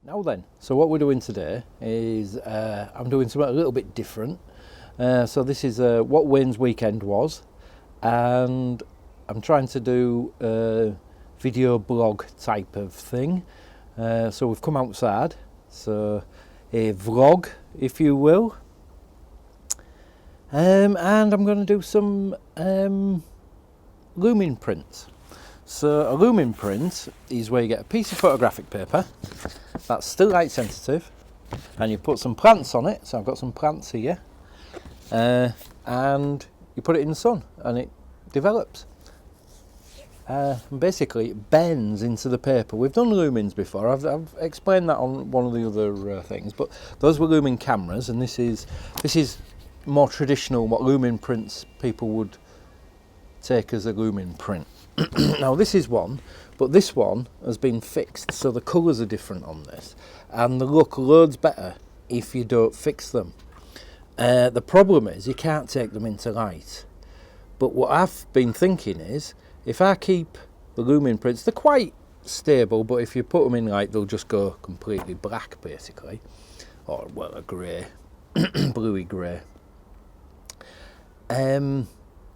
Now then, so what we're doing today is I'm doing something a little bit different. So this is what Wayne's weekend was, and I'm trying to do a video blog type of thing. So we've come outside, so a vlog, if you will, and I'm going to do some Lumen prints. So a Lumen print is where you get a piece of photographic paper that's still light sensitive, and you put some plants on it. So I've got some plants here, and you put it in the sun and it develops. And basically it bends into the paper. We've done lumens before. I've explained that on one of the other things, but those were Lumen cameras, and this is more traditional, what Lumen prints people would take as a Lumen print. Now this is one, but this one has been fixed, so the colours are different on this, and they look loads better if you don't fix them. The problem is you can't take them into light. But what I've been thinking is, if I keep the Lumen prints, they're quite stable, but if you put them in light, they'll just go completely black, basically, or well, a grey, bluey grey.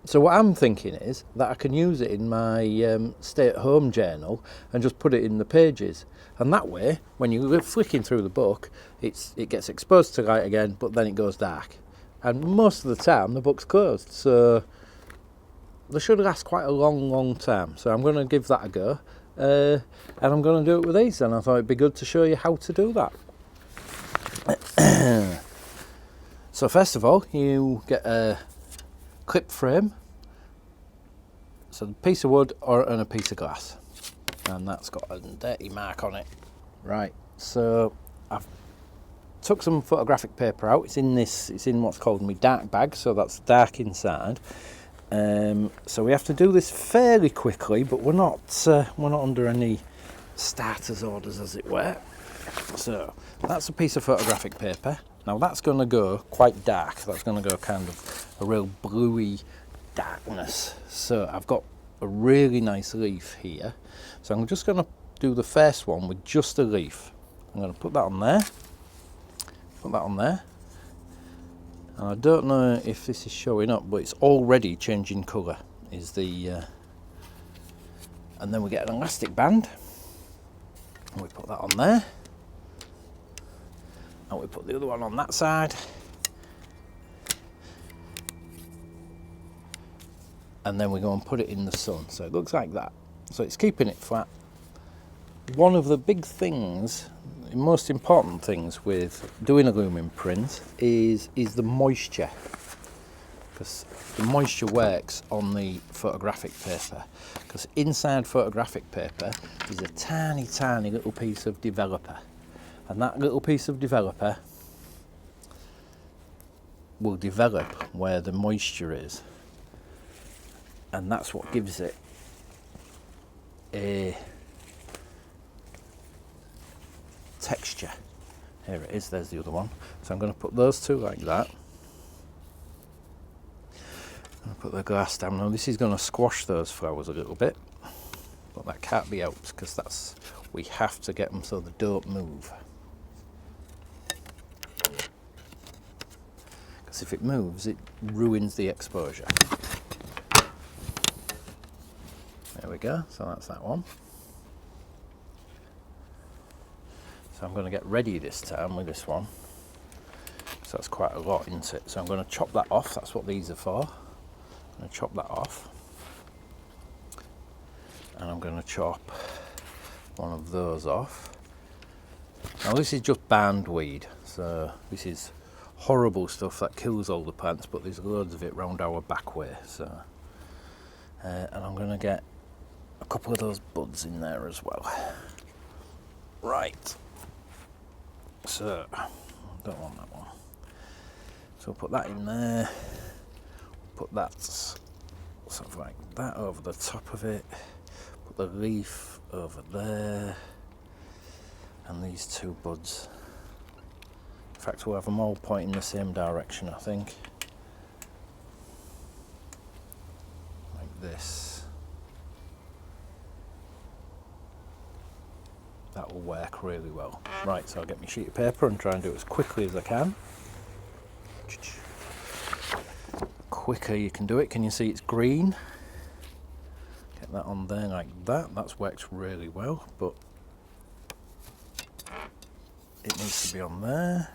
So what I'm thinking is that I can use it in my stay-at-home journal and just put it in the pages, and that way, when you're flicking through the book, it gets exposed to light again, but then it goes dark, and most of the time the book's closed, so they should last quite a long time. So I'm going to give that a go, and I'm going to do it with these, and I thought it'd be good to show you how to do that. So first of all, you get a clip frame, so a piece of wood and a piece of glass, and that's got a dirty mark on it. Right, so I've took some photographic paper out. It's in what's called my dark bag, so that's dark inside. So we have to do this fairly quickly, but we're not under any starter's orders, as it were. So that's a piece of photographic paper. Now that's going to go quite dark. That's going to go kind of a real bluey darkness. So I've got a really nice leaf here. So I'm just going to do the first one with just a leaf. I'm going to put that on there. Put that on there. And I don't know if this is showing up, but it's already changing colour. And then we get an elastic band. And we put that on there. And we put the other one on that side, and then we go and put it in the sun, so it looks like that. So it's keeping it flat. One of the big things, the most important things with doing a Lumen print is the moisture, because the moisture works on the photographic paper, because inside photographic paper is a tiny little piece of developer. And that little piece of developer will develop where the moisture is. And that's what gives it a texture. Here it is, there's the other one. So I'm going to put those two like that. I'm going to put the glass down. Now this is going to squash those flowers a little bit. But that can't be helped, because we have to get them so they don't move. If it moves, it ruins the exposure. There we go, so that's that one. So I'm going to get ready this time with this one. So that's quite a lot, isn't it? So I'm going to chop that off. That's what these are for. I'm going to chop that off. And I'm going to chop one of those off. Now this is just bandweed, so this is horrible stuff that kills all the plants, but there's loads of it round our back way. So, and I'm going to get a couple of those buds in there as well. Right. So, I don't want that one. So we'll put that in there. Put that sort of like that over the top of it. Put the leaf over there. And these two buds. In fact, we'll have them all pointing the same direction, I think. Like this. that will work really well. Right, so I'll get my sheet of paper and try and do it as quickly as I can. Quicker you can do it. Can you see it's green? Get that on there like that. That works really well, but it needs to be on there.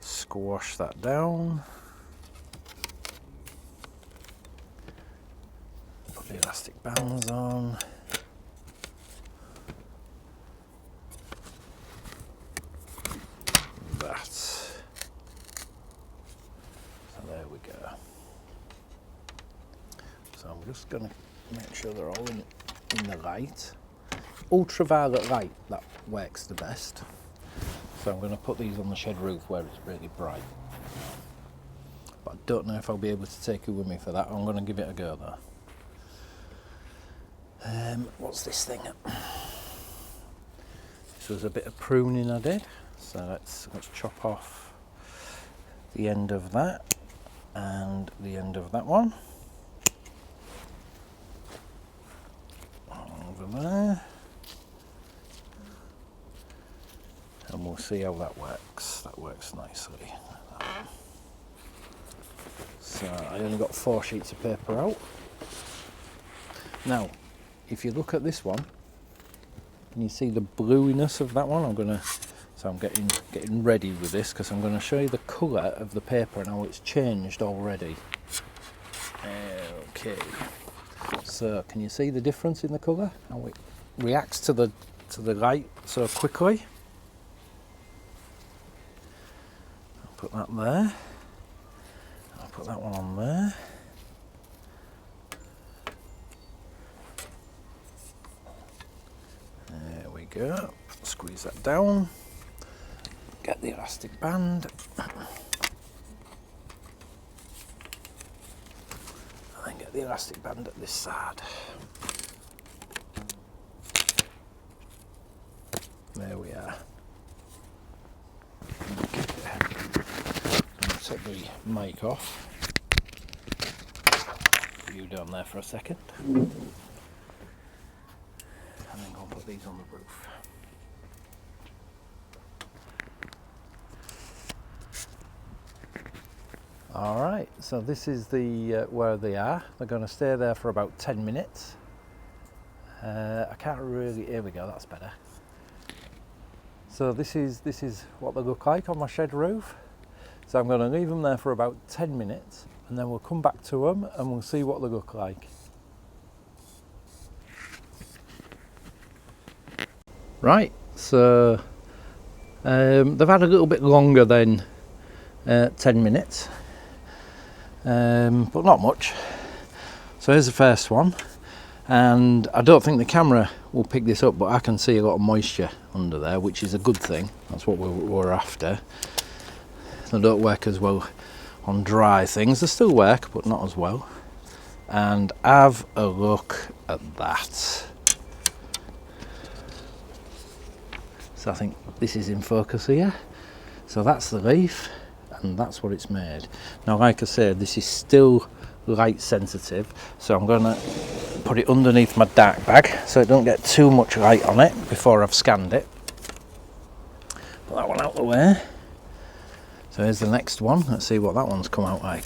Squash that down. Put the elastic bands on. That. So there we go. So I'm just going to make sure they're all in the light. Ultraviolet light, that works the best. So I'm going to put these on the shed roof where it's really bright. But I don't know if I'll be able to take it with me for that. I'm going to give it a go though. What's this thing? This was a bit of pruning I did. So let's chop off the end of that and the end of that one. Over there. And we'll see how that works. That works nicely. So I only got 4 sheets of paper out. Now, if you look at this one, can you see the bluiness of that one? So I'm getting ready with this because I'm going to show you the colour of the paper and how it's changed already. Okay. So can you see the difference in the colour? How it reacts to the light so quickly? I'll put that there. I'll put that one on there. There we go. Squeeze that down. Get the elastic band. And then get the elastic band at this side. There we are. Okay. I'll take the mic off. Put you down there for a second. And then I'll put these on the roof. Alright, so this is the where they are. They're going to stay there for about 10 minutes. I can't really, here we go, that's better. So this is what they look like on my shed roof. So I'm going to leave them there for about 10 minutes and then we'll come back to them and we'll see what they look like. Right, so they've had a little bit longer than 10 minutes. But not much. So here's the first one, and I don't think the camera will pick this up, but I can see a lot of moisture under there, which is a good thing. That's what we're after. They don't work as well on dry things. They still work, but not as well. And have a look at that. So I think this is in focus here. So that's the leaf. And that's what it's made. Now, like I said, this is still light sensitive, so I'm going to put it underneath my dark bag so it don't get too much light on it before I've scanned it. Put that one out the way. So here's the next one. Let's see what that one's come out like.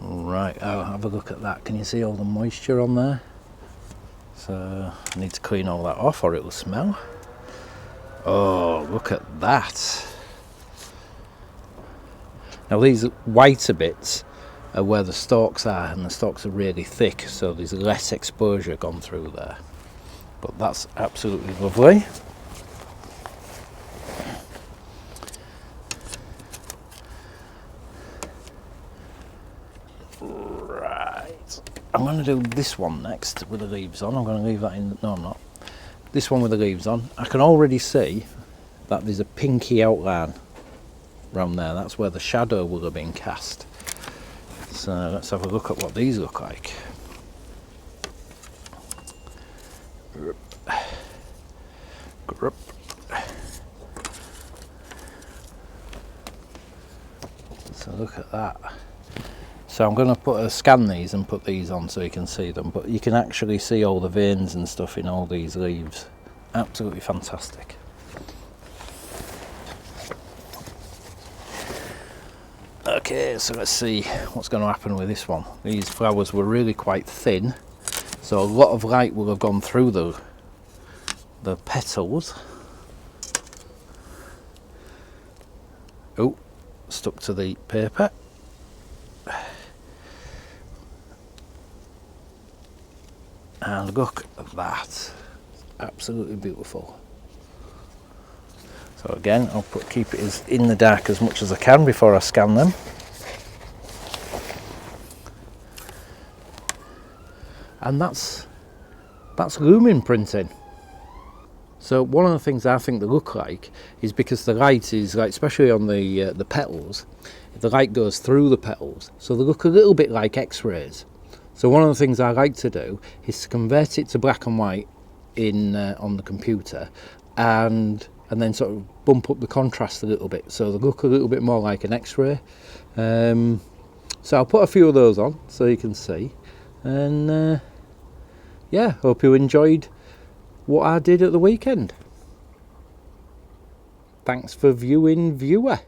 Right, I'll have a look at that. Can you see all the moisture on there? So I need to clean all that off or it will smell. Oh, look at that. Now these whiter bits are where the stalks are, and the stalks are really thick, so there's less exposure gone through there. But that's absolutely lovely. Right. I'm going to do this one next with the leaves on. I'm going to leave that in. No, I'm not. This one with the leaves on. I can already see that there's a pinky outline around there. That's where the shadow will have been cast. So let's have a look at what these look like. So look at that. So I'm going to scan these and put these on so you can see them, but you can actually see all the veins and stuff in all these leaves. Absolutely fantastic. Okay, so let's see what's going to happen with this one. These flowers were really quite thin, so a lot of light will have gone through the petals. Oh, stuck to the paper. And look at that, absolutely beautiful. So again, I'll keep it in the dark as much as I can before I scan them. And that's Lumen printing. So one of the things I think they look like is because the light is like, especially on the petals, the light goes through the petals, so they look a little bit like X-rays. So one of the things I like to do is to convert it to black and white on the computer, and then sort of bump up the contrast a little bit, so they look a little bit more like an X-ray. So I'll put a few of those on so you can see, and yeah, hope you enjoyed what I did at the weekend. Thanks for viewing, viewer.